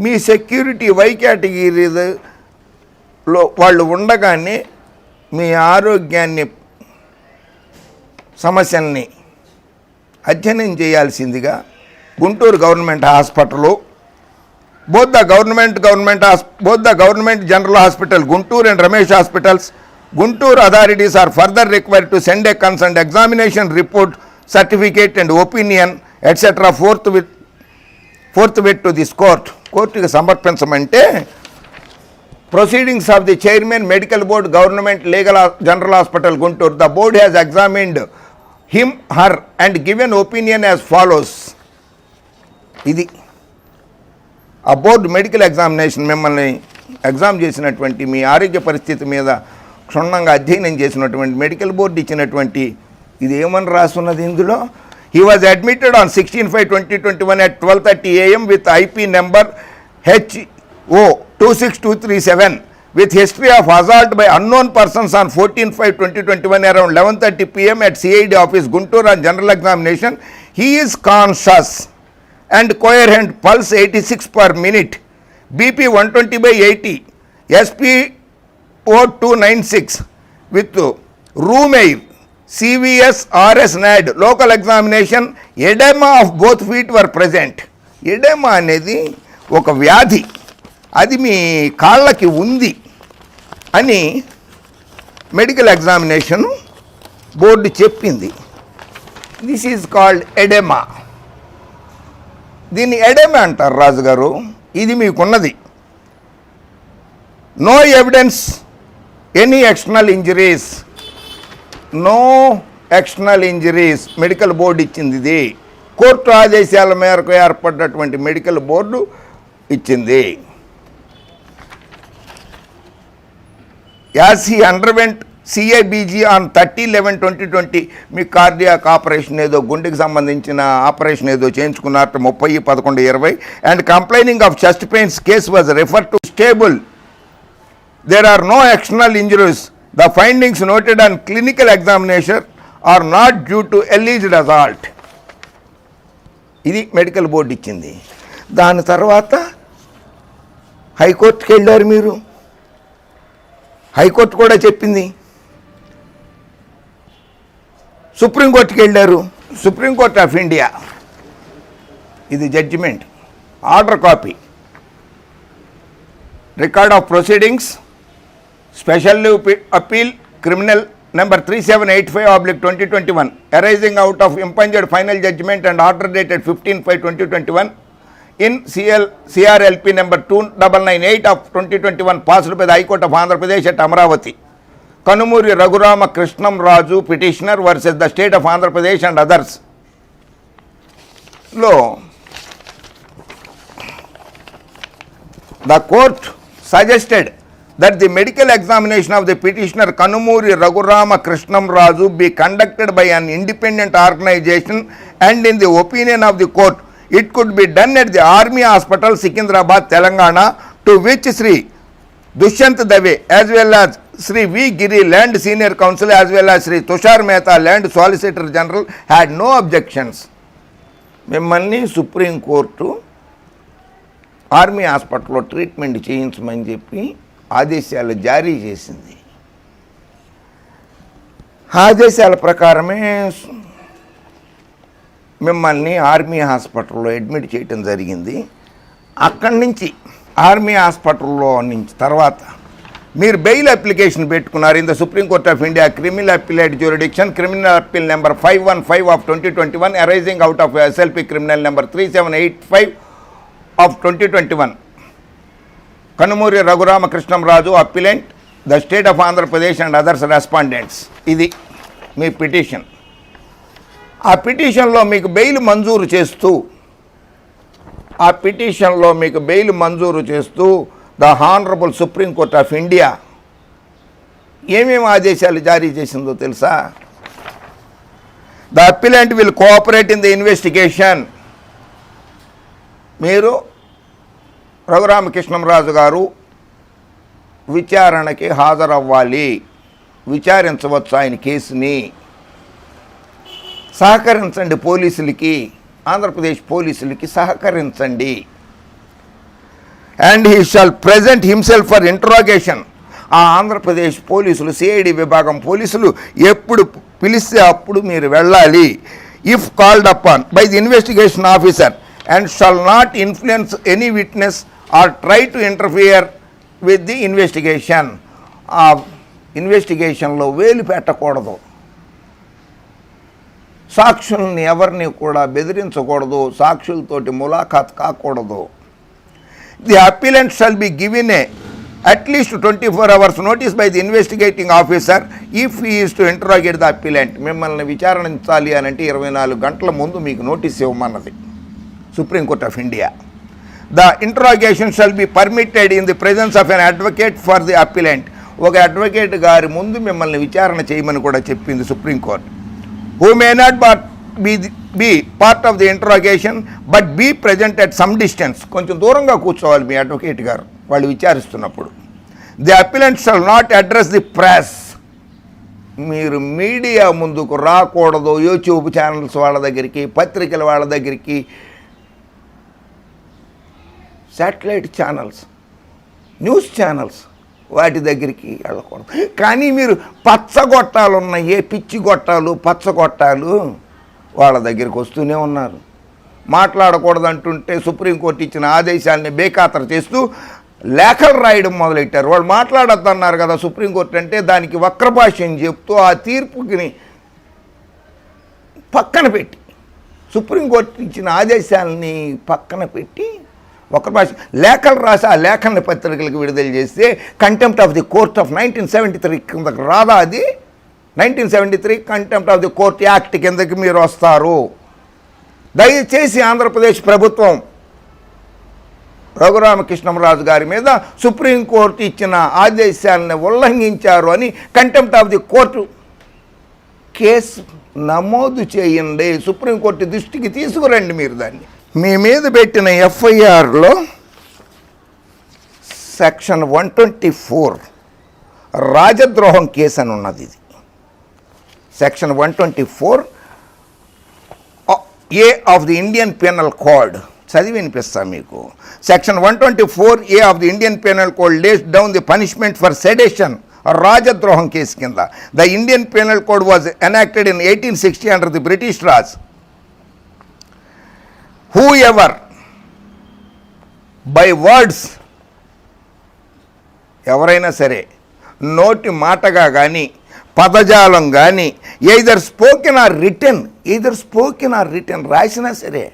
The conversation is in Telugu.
మీ సెక్యూరిటీ వై కేటగిరీలో వాళ్ళు ఉండగానే మీ ఆరోగ్యాన్ని సమస్యల్ని అధ్యయనం చేయాల్సిందిగా Guntur government hospital, both the government general hospital Guntur and Ramesh hospitals, Guntur authorities are further required to send a concerned examination report, certificate and opinion etc. forthwith to this court. కోర్టుకి సమర్పించమంటే proceedings of the chairman medical board government legal general hospital Guntur, the board has examined him her and given opinion as follows. ఇది ఆ బోర్డు మెడికల్ ఎగ్జామినేషన్ మిమ్మల్ని ఎగ్జామ్ చేసినటువంటి మీ ఆరోగ్య పరిస్థితి మీద క్షుణ్ణంగా అధ్యయనం చేసినటువంటి మెడికల్ బోర్డు ఇచ్చినటువంటి ఇది ఏమని రాస్తున్నది ఇందులో? He was admitted on 16/5/2021 at 12:30 AM with IP number HO 26237 with history of assault by unknown persons on 14/5/2021 around 11:30 PM at CID office Guntur on general examination. He is conscious and coherent, pulse 86 per minute, BP 120/80, SpO 296 with room air, CVS RS NAD, local examination, edema of both feet were present. edema అనేది ఒక వ్యాధి, అది మీ కాళ్ళకి ఉంది అని మెడికల్ ఎగ్జామినేషన్ బోర్డు చెప్పింది. This is called edema. దీన్ని ఎడెమా అంటారు రాజుగారు. ఇది మీకున్నది. No evidence any external injuries, no external injuries medical board ఇచ్చింది. ఇది కోర్టు ఆదేశాల మేరకు ఏర్పడినటువంటి మెడికల్ బోర్డు ఇచ్చింది. As he underwent CIBG on 30/11/2020 మీ కార్డియాక్ ఆపరేషన్ ఏదో గుండెకి సంబంధించిన ఆపరేషన్ ఏదో చేయించుకున్నారు 30/11/20 and complaining of chest pains case was refer to stable. There are no external injuries. The findings noted on clinical examination are not due to alleged assault. ఇది మెడికల్ బోర్డు ఇచ్చింది. దాని తర్వాత హైకోర్టుకి వెళ్ళారు మీరు. హైకోర్టు కూడా చెప్పింది. సుప్రీంకోర్టుకి వెళ్ళారు. సుప్రీంకోర్టు ఆఫ్ ఇండియా ఇది judgment, order copy, record of proceedings, special appeal criminal number 3785/2021 arising out of impugned final judgment and order dated 15/5/2021 in CRLP number 2998/2021 passed by the High Court of Andhra Pradesh at Amravati. Kanumuri Raghurama Krishnam Raju petitioner versus the state of Andhra Pradesh and others. The court suggested that the medical examination of the petitioner Kanumuri Raghurama Krishnam Raju be conducted by an independent organization, and in the opinion of the court it could be done at the Army Hospital, Secunderabad, Telangana, to which Sri Dushyant Dave as well as Sri V. Giri, Land Senior Counsel, as well as Sri Tushar Mehta, Land Solicitor General, had no objections. మిమ్మల్ని సుప్రీంకోర్టు ఆర్మీ హాస్పిటల్లో ట్రీట్మెంట్ చేయించమని చెప్పి ఆదేశాలు జారీ చేసింది. ఆదేశాల ప్రకారమే మిమ్మల్ని ఆర్మీ హాస్పిటల్లో అడ్మిట్ చేయటం జరిగింది. అక్కడి నుంచి ఆర్మీ హాస్పిటల్లో నుంచి తర్వాత మీరు బెయిల్ అప్లికేషన్ పెట్టుకున్నారు in the supreme court of India criminal appellate jurisdiction criminal appeal number 515/2021 arising out of SLP criminal number 3785/2021. Kanumuri Raghuramakrishnamraju appellant the state of Andhra Pradesh and others respondents. ఇది మీ పిటిషన్. ఆ పిటిషన్లో మీకు బెయిల్ మంజూరు చేస్తూ the honourable supreme court of India ఏమేమి ఆదేశాలు జారీ చేసిందో తెలుసా? The appellant will cooperate in the investigation. మీరు రఘురామకృష్ణంరాజు గారు విచారణకి హాజరవ్వాలి, విచారించవచ్చు ఆయన కేసుని. సహకరించండి పోలీసులకి, ఆంధ్రప్రదేశ్ పోలీసులకి సహకరించండి. And he shawl present himself for interrogation. ఆ ఆంధ్రప్రదేశ్ పోలీసులు, సిఐడి విభాగం పోలీసులు ఎప్పుడు పిలిస్తే అప్పుడు మీరు వెళ్ళాలి. If called upon by the investigation officer and shall not influence any witness or try to interfere with the investigation. ఆ ఇన్వెస్టిగేషన్లో వేలు పెట్టకూడదు, సాక్షుల్ని ఎవరిని కూడా బెదిరించకూడదు, సాక్షులతోటి ములాఖాత్ కాకూడదు. The appellant shall be given a at least 24 hours notice by the investigating officer if he is to interrogate the appellant. మిమ్మల్ని విచారించాలి అని అంటే 24 గంటల ముందు మీకు నోటీస్ ఇవ్వమన్నది supreme court of India. The interrogation shall be permitted in the presence of an advocate for the appellant. ఒక అడ్వకేట్ గారి ముందు మిమ్మల్ని విచారణ చేయమని కూడా చెప్పింది supreme court. Who may not be part of the interrogation but be present at some distance. కొంచెం దూరంగా కూర్చోవాలి మీ అడ్వకేట్ గారు వాళ్ళు విచారిస్తున్నప్పుడు. The appellant shall not address the press. మీరు మీడియా ముందుకు రాకూడదు. యూట్యూబ్ ఛానల్స్ వాళ్ళ దగ్గరికి, పత్రికల వాళ్ళ దగ్గరికి, శాటిలైట్ ఛానల్స్, న్యూస్ ఛానల్స్ వాటి దగ్గరికి వెళ్ళకూడదు. కానీ మీరు పచ్చగొట్టాలు ఉన్నాయి, పిచ్చి గొట్టాలు, పచ్చగొట్టాలు వాళ్ళ దగ్గరికి వస్తూనే ఉన్నారు. మాట్లాడకూడదు అంటుంటే సుప్రీంకోర్టు ఇచ్చిన ఆదేశాలని బేఖాతరు చేస్తూ లేఖలు రాయడం మొదలెట్టారు. వాళ్ళు మాట్లాడొద్దన్నారు కదా సుప్రీంకోర్టు అంటే, దానికి వక్రభాష్యం చెప్తూ ఆ తీర్పుకి పక్కన పెట్టి, సుప్రీంకోర్టు ఇచ్చిన ఆదేశాలని పక్కన పెట్టి వక్రభాష లేఖలు రాసి ఆ లేఖల్ని పత్రికలకు విడుదల చేస్తే contempt of the court of 1973 కిందకి రాదా? అది 1973 contempt of the court act కిందకి మీరు వస్తారు. దయచేసి ఆంధ్రప్రదేశ్ ప్రభుత్వం రఘురామకృష్ణరాజు గారి మీద సుప్రీంకోర్టు ఇచ్చిన ఆదేశాలను ఉల్లంఘించారు అని contempt of the court case నమోదు చేయండి. సుప్రీంకోర్టు దృష్టికి తీసుకురండి మీరు దాన్ని. మీ మీద పెట్టిన ఎఫ్ఐఆర్లో సెక్షన్ 124 రాజద్రోహం కేసు అని ఉన్నది. ఇది section 124 A of the Indian penal code చదివి వినిపిస్తాను మీకు. Section 124A of the Indian penal code lays down the punishment for sedition, రాజద్రోహం కేసు కింద. The Indian penal code was enacted in 1860 under the British Raj. whoever by words, ఎవరైనా సరే నోటి మాటగా కానీ పదజాలం కానీ either spoken or written రాసినా సరే